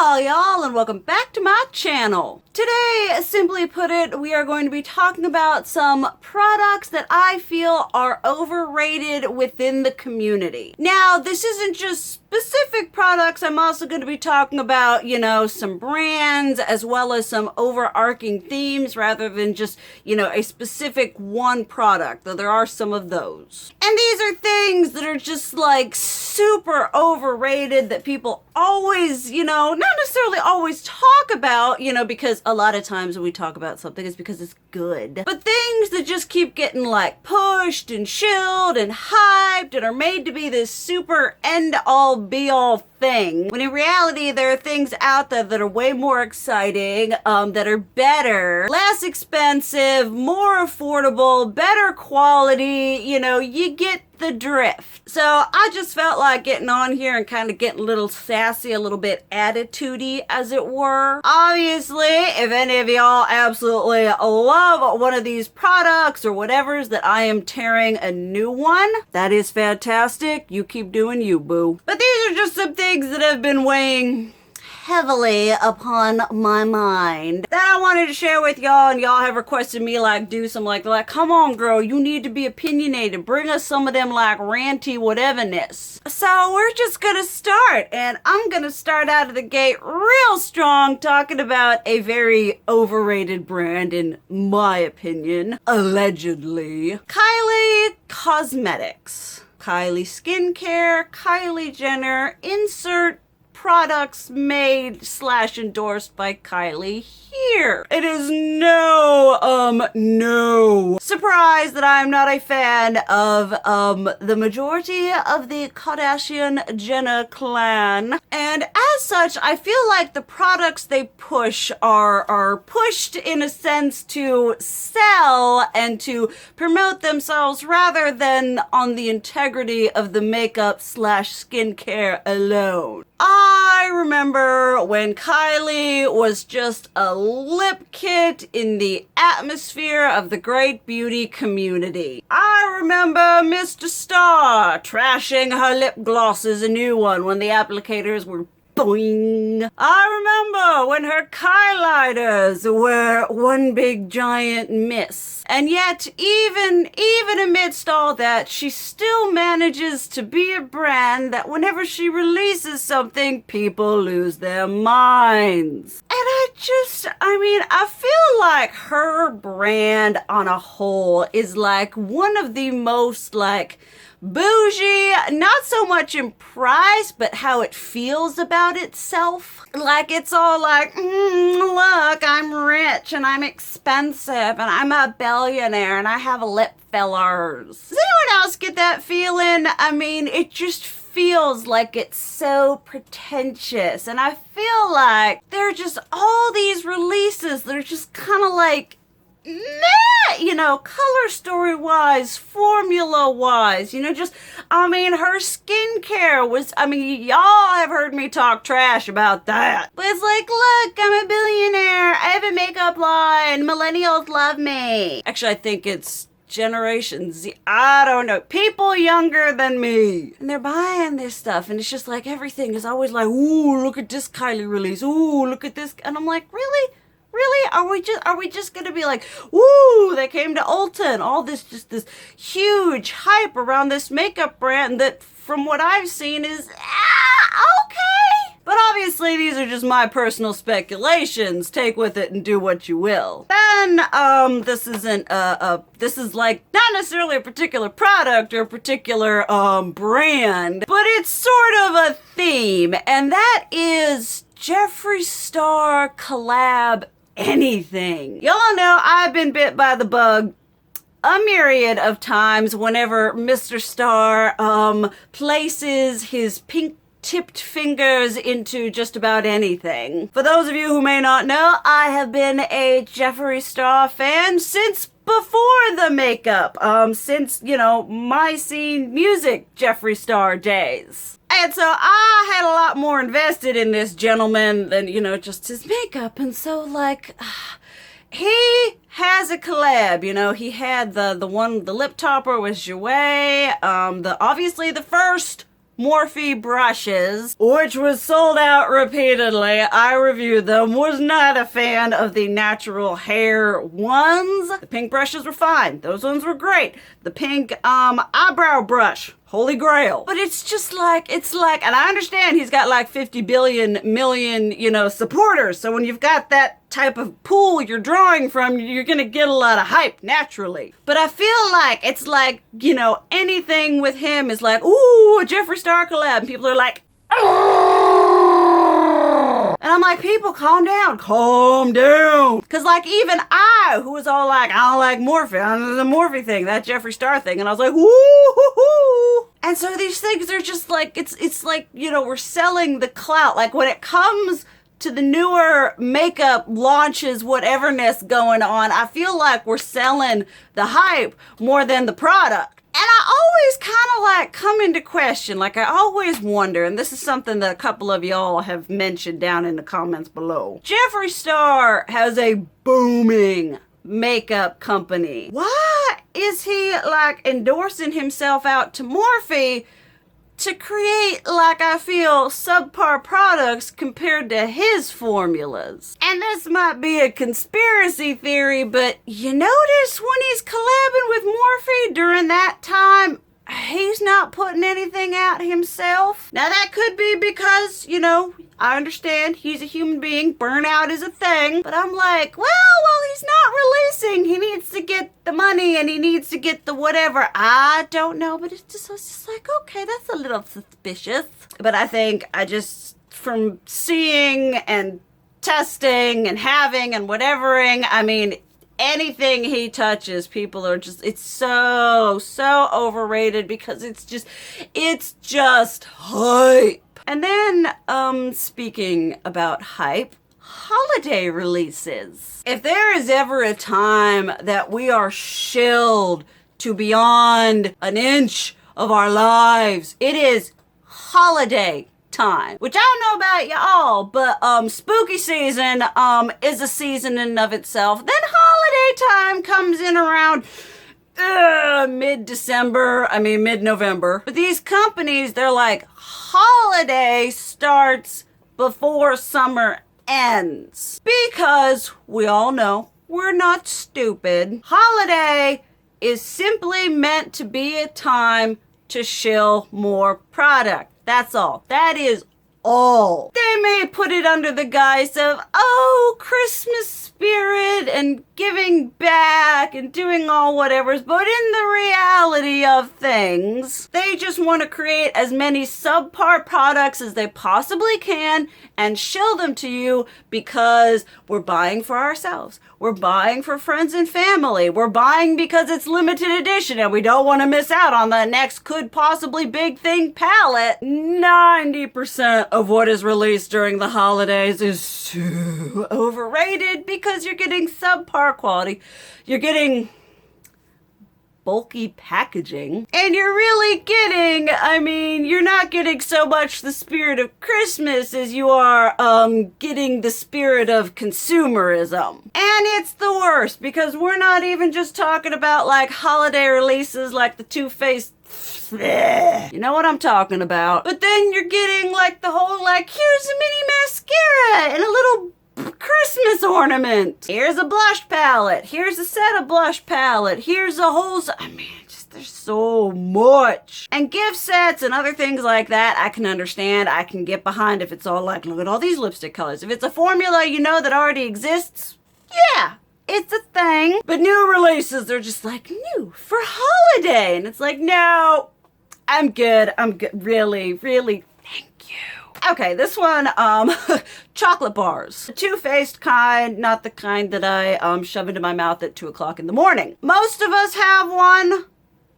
all y'all, and welcome back to my channel. Today, simply put it, we are going to be talking about some products that I feel are overrated within the community. Now, this isn't just specific products. I'm also going to be talking about, some brands as well as some overarching themes rather than just, a specific one product, though there are some of those. And these are things that are just like super overrated that people always, not necessarily always talk about, because a lot of times when we talk about something, it's because it's good. But things that just keep getting like pushed and shilled and hyped and are made to be this super end-all be-all thing, when in reality there are things out there that are way more exciting, that are better, less expensive, more affordable, better quality, you get the drift. So I just felt like getting on here and kind of getting a little sassy, a little bit attitude-y, as it were. Obviously, if any of y'all absolutely love one of these products or whatever's that I am tearing a new one, that is fantastic. You keep doing you, boo. But these are just some things that have been weighing heavily upon my mind that I wanted to share with y'all, and y'all have requested me do some like come on girl, you need to be opinionated, bring us some of them ranty whateverness. So we're just gonna start, and I'm gonna start out of the gate real strong talking about a very overrated brand in my opinion, allegedly. Kylie Cosmetics. Kylie Skincare, Kylie Jenner, insert products made / endorsed by Kylie here. It is no surprise that I'm not a fan of the majority of the Kardashian-Jenner clan, and as such I feel like the products they push are pushed in a sense to sell and to promote themselves rather than on the integrity of the makeup / skincare alone. I remember when Kylie was just a lip kit in the atmosphere of the great beauty community. I remember Mr. Star trashing her lip glosses a new one when the applicators were boing. I remember when her highlighters were one big giant miss. And yet, even amidst all that, she still manages to be a brand that whenever she releases something, people lose their minds. And I feel like her brand on a whole is one of the most bougie, not so much in price, but how it feels about itself. It's all look, I'm rich and I'm expensive and I'm a billionaire and I have lip fillers. Does anyone else get that feeling? It just feels like it's so pretentious, and I feel like there are just all these releases that are just kind of meh, color story wise, formula wise, her skincare was, y'all have heard me talk trash about that. But it's look, I'm a billionaire, I have a makeup line, millennials love me. Actually, I think it's Generation Z, I don't know, people younger than me, and they're buying this stuff, and it's just everything is always ooh, look at this Kylie release, ooh, look at this, and I'm really? Really? Are we just gonna be woo, they came to Ulta and all this huge hype around this makeup brand that from what I've seen is okay. But obviously these are just my personal speculations. Take with it and do what you will. Then this isn't this is not necessarily a particular product or a particular brand, but it's sort of a theme, and that is Jeffree Star collab anything. Y'all know I've been bit by the bug a myriad of times whenever Mr. Star places his pink tipped fingers into just about anything. For those of you who may not know, I have been a Jeffree Star fan since before the makeup, since, my scene music Jeffree Star days. And so I had a lot more invested in this gentleman than, just his makeup. And so, he has a collab, he had the lip topper with Jouer, obviously the first Morphe brushes, which was sold out repeatedly. I reviewed them, was not a fan of the natural hair ones. The pink brushes were fine. Those ones were great. The pink eyebrow brush, holy grail. But it's just like, and I understand he's got like 50 million, supporters. So when you've got that type of pool you're drawing from, you're gonna get a lot of hype naturally. But I feel like it's like, anything with him is like, ooh, a Jeffree Star collab. And people are like, oh. And I'm like, people, calm down. Cause like even I, who was all like, I don't like Morphe, I don't know the Morphe thing, that Jeffree Star thing. And I was like, woo. And so these things are just like, it's like, we're selling the clout. Like when it comes to the newer makeup launches, whateverness going on, I feel like we're selling the hype more than the product. And I always kind of like come into question, like I always wonder, and this is something that a couple of y'all have mentioned down in the comments below. Jeffree Star has a booming makeup company. Why is he like endorsing himself out to Morphe to create, like I feel, subpar products compared to his formulas? And this might be a conspiracy theory, but you notice when he's collabing with Morphe during that time, he's not putting anything out himself. Now that could be because, I understand he's a human being, burnout is a thing, but I'm like, well, he's not releasing, he needs to get the money and he needs to get the whatever. I don't know, but it's just like, okay, that's a little suspicious. But I think from seeing and testing and having and whatevering, I mean, anything he touches, people are just, it's so overrated because it's just hype. And then, speaking about hype, holiday releases. If there is ever a time that we are shilled to beyond an inch of our lives, it is holiday time. Which I don't know about y'all, but spooky season is a season in and of itself. Then holiday time comes in around mid-November. But these companies, they're like, holiday starts before summer ends. Because we all know we're not stupid. Holiday is simply meant to be a time to shill more product. That's all. That is all. They may put it under the guise of, Christmas spirit and giving back and doing all whatevers, but in the reality of things, they just want to create as many subpar products as they possibly can and shill them to you because we're buying for ourselves. We're buying for friends and family. We're buying because it's limited edition and we don't want to miss out on the next could possibly big thing palette. 90% of what is released during the holidays is so overrated because you're getting subpar quality. You're getting bulky packaging. And you're really getting, you're not getting so much the spirit of Christmas as you are getting the spirit of consumerism. And it's the worst because we're not even just talking about like holiday releases like the Too Faced. You know what I'm talking about. But then you're getting like the whole like, here's a mini mascara and a little Christmas ornament. Here's a blush palette. Here's a set of blush palette. Here's a whole, there's so much. And gift sets and other things like that, I can understand. I can get behind if it's all like, look at all these lipstick colors. If it's a formula that already exists, yeah, it's a thing. But new releases, they're just like, new for holiday. And it's like, no, I'm good. Really, thank you. Okay, this one, chocolate bars. The Too Faced kind, not the kind that I shove into my mouth at 2 o'clock in the morning. Most of us have one.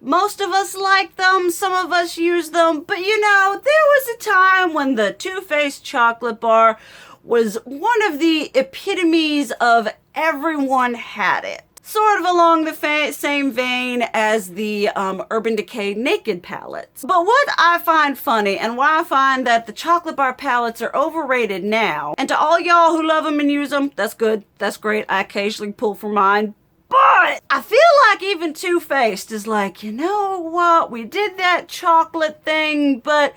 Most of us like them. Some of us use them. But there was a time when the Too Faced chocolate bar was one of the epitomes of everyone had it. Sort of along the same vein as the Urban Decay Naked palettes. But what I find funny and why I find that the chocolate bar palettes are overrated now, and to all y'all who love them and use them, that's good, that's great, I occasionally pull for mine, but But I feel like even Too Faced is like, you know what? We did that chocolate thing, but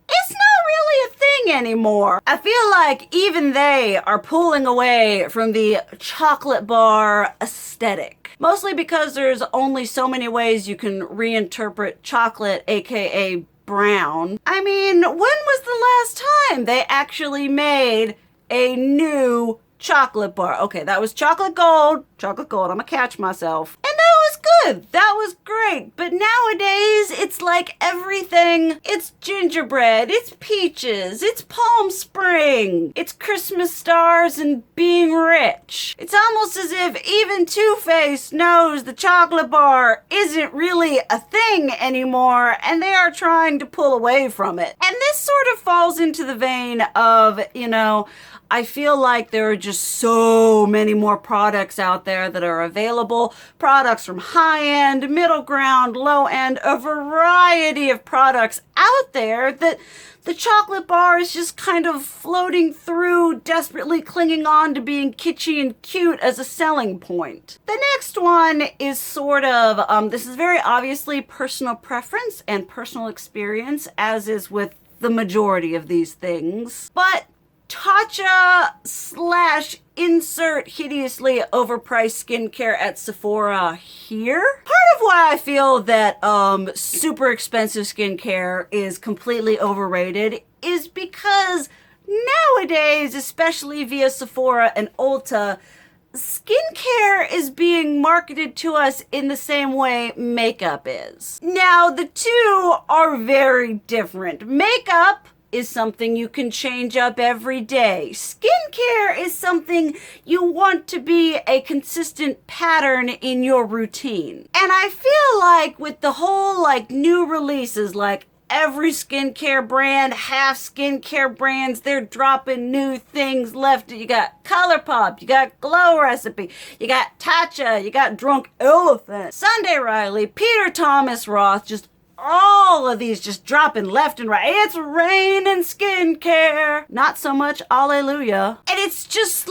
it's not really a thing anymore. I feel like even they are pulling away from the chocolate bar aesthetic. Mostly because there's only so many ways you can reinterpret chocolate, aka brown. I mean, when was the last time they actually made a new chocolate bar? Okay, that was chocolate gold. Chocolate gold, I'm gonna catch myself. And that was good. That was great. But nowadays, it's like everything. It's gingerbread, it's peaches, it's Palm Spring, it's Christmas stars and being rich. It's almost as if even Too Faced knows the chocolate bar isn't really a thing anymore, and they are trying to pull away from it. And this sort of falls into the vein of, I feel like there are just so many more products out there that are available. Products from high-end, middle ground, low-end, a variety of products out there that the chocolate bar is just kind of floating through, desperately clinging on to being kitschy and cute as a selling point. The next one is sort of, this is very obviously personal preference and personal experience, as is with the majority of these things. But Tatcha / insert hideously overpriced skincare at Sephora here. Part of why I feel that super expensive skincare is completely overrated is because nowadays, especially via Sephora and Ulta, skincare is being marketed to us in the same way makeup is. Now, the two are very different. Makeup is something you can change up every day. Skincare is something you want to be a consistent pattern in your routine. And I feel like with the whole new releases, every skincare brand, half skincare brands, they're dropping new things left. You got ColourPop, you got Glow Recipe, you got Tatcha, you got Drunk Elephant, Sunday Riley, Peter Thomas Roth, just all of these just dropping left and right. It's raining skincare. Not so much Alleluia. And it's just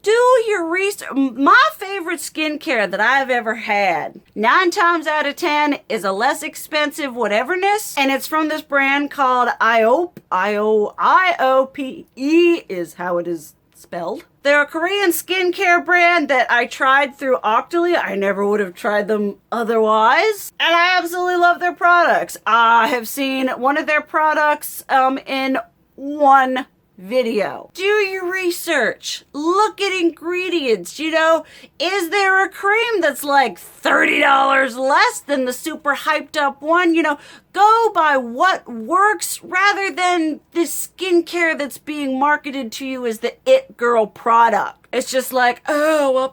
do your research. My favorite skincare that I've ever had, 9 times out of 10, is a less expensive whateverness. And it's from this brand called IOPE. IOPE is how it is spelled. They're a Korean skincare brand that I tried through Octoly. I never would have tried them otherwise. And I absolutely love their products. I have seen one of their products in one video. Do your research. Look at ingredients. Is there a cream that's $30 less than the super hyped up one? Go by what works rather than this skincare that's being marketed to you as the it girl product. It's just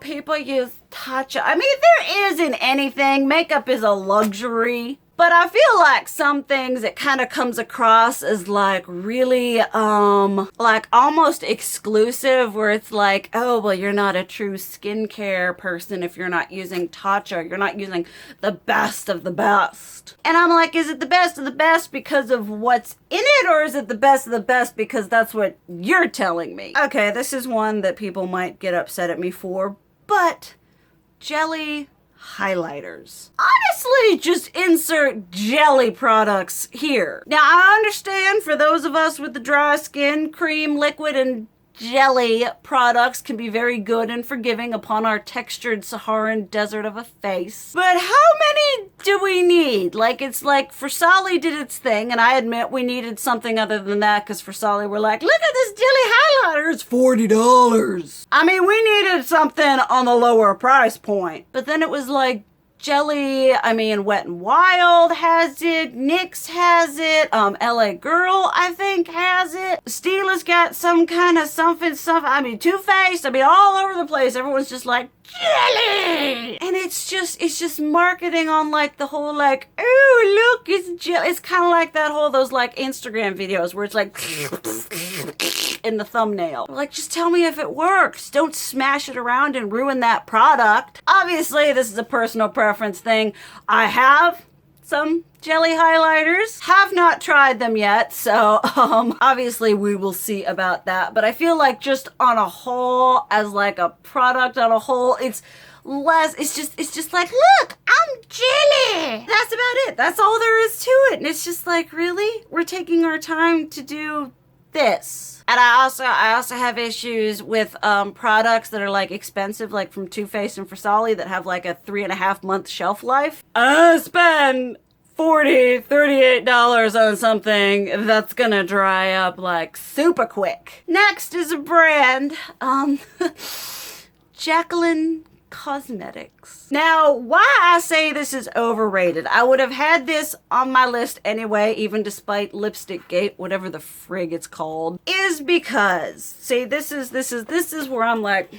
people use Tatcha. I mean, there isn't anything. Makeup is a luxury. But I feel like some things it kind of comes across as really almost exclusive, where it's oh, well, you're not a true skincare person if you're not using Tatcha. You're not using the best of the best. And I'm is it the best of the best because of what's in it, or is it the best of the best because that's what you're telling me? Okay, this is one that people might get upset at me for, but jelly highlighters. Honestly, just insert jelly products here. Now, I understand for those of us with the dry skin, cream, liquid, and jelly products can be very good and forgiving upon our textured Saharan desert of a face. But how many do we need? It's Farsali did its thing, and I admit we needed something other than that, because Farsali were look at this jelly highlighter, it's $40. I mean, we needed something on the lower price point. But then it was jelly, Wet n Wild has it, NYX has it, LA Girl, I think, has it. Steela's got some kind of something, Too Faced, all over the place. Everyone's just jelly! And it's just marketing on the whole oh, look, it's jelly. It's kind of like that whole, those Instagram videos where it's in the thumbnail. Just tell me if it works. Don't smash it around and ruin that product. Obviously, this is a personal preference thing. I have some jelly highlighters. Have not tried them yet, so obviously we will see about that. But I feel like just on a whole, as like a product on a whole, it's less, it's just like, look, I'm jelly. That's about it. That's all there is to it. And it's just like, really? We're taking our time to do this. And I also have issues with products that are like expensive, like from Too Faced and Farsali, that have like a 3.5 month shelf life. I spend $40, $38 on something that's gonna dry up like super quick. Next is a brand, Jacqueline Cosmetics. Now, why I say this is overrated, I would have had this on my list anyway, even despite Lipstick Gate, whatever the frig it's called, is because, see, this is where I'm like,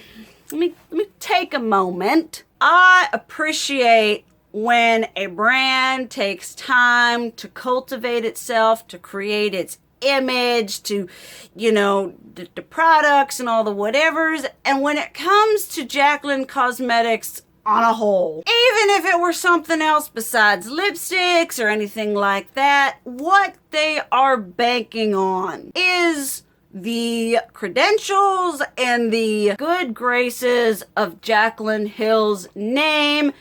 let me take a moment. I appreciate when a brand takes time to cultivate itself, to create its image, to, you know, the products and all the whatevers. And when it comes to Jaclyn Cosmetics on a whole, even if it were something else besides lipsticks or anything like that, what they are banking on is the credentials and the good graces of Jaclyn Hill's name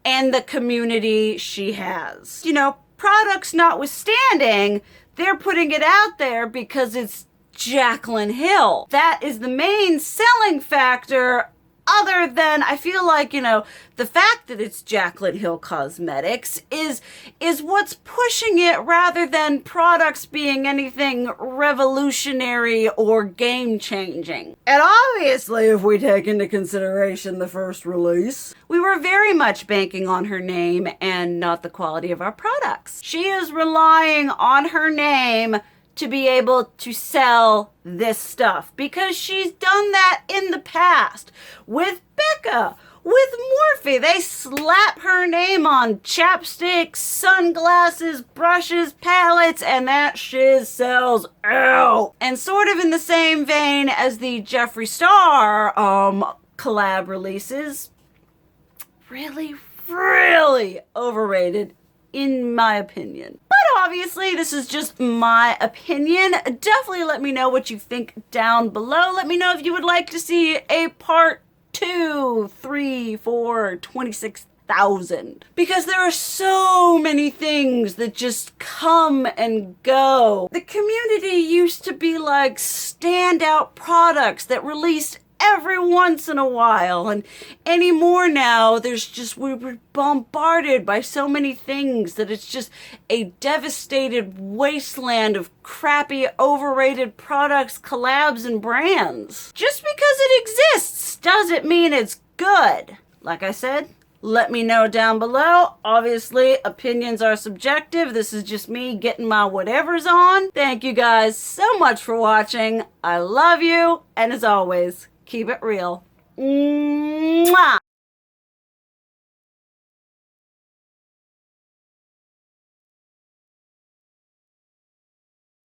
and the community she has. You know, products notwithstanding, they're putting it out there because it's Jaclyn Hill. That is the main selling factor, other than, I feel like, you know, the fact that it's Jaclyn Hill Cosmetics is what's pushing it, rather than products being anything revolutionary or game-changing. And obviously, if we take into consideration the first release, we were very much banking on her name and not the quality of our products. She is relying on her name to be able to sell this stuff, because she's done that in the past with Becca, with Morphe. They slap her name on chapsticks, sunglasses, brushes, palettes, and that shit sells out. And sort of in the same vein as the Jeffree Star collab releases, really overrated in my opinion. But obviously, this is just my opinion. Definitely let me know what you think down below. Let me know if you would like to see a part 2, 3, 4, 26,000. Because there are so many things that just come and go. The community used to be like standout products that released every once in a while, and anymore now we're bombarded by so many things that it's just a devastated wasteland of crappy, overrated products, collabs, and brands. Just because it exists doesn't mean it's good. Like I said, let me know down below. Obviously, opinions are subjective. This is just me getting my whatevers on. Thank you guys so much for watching. I love you, and as always, keep it real. Mwah!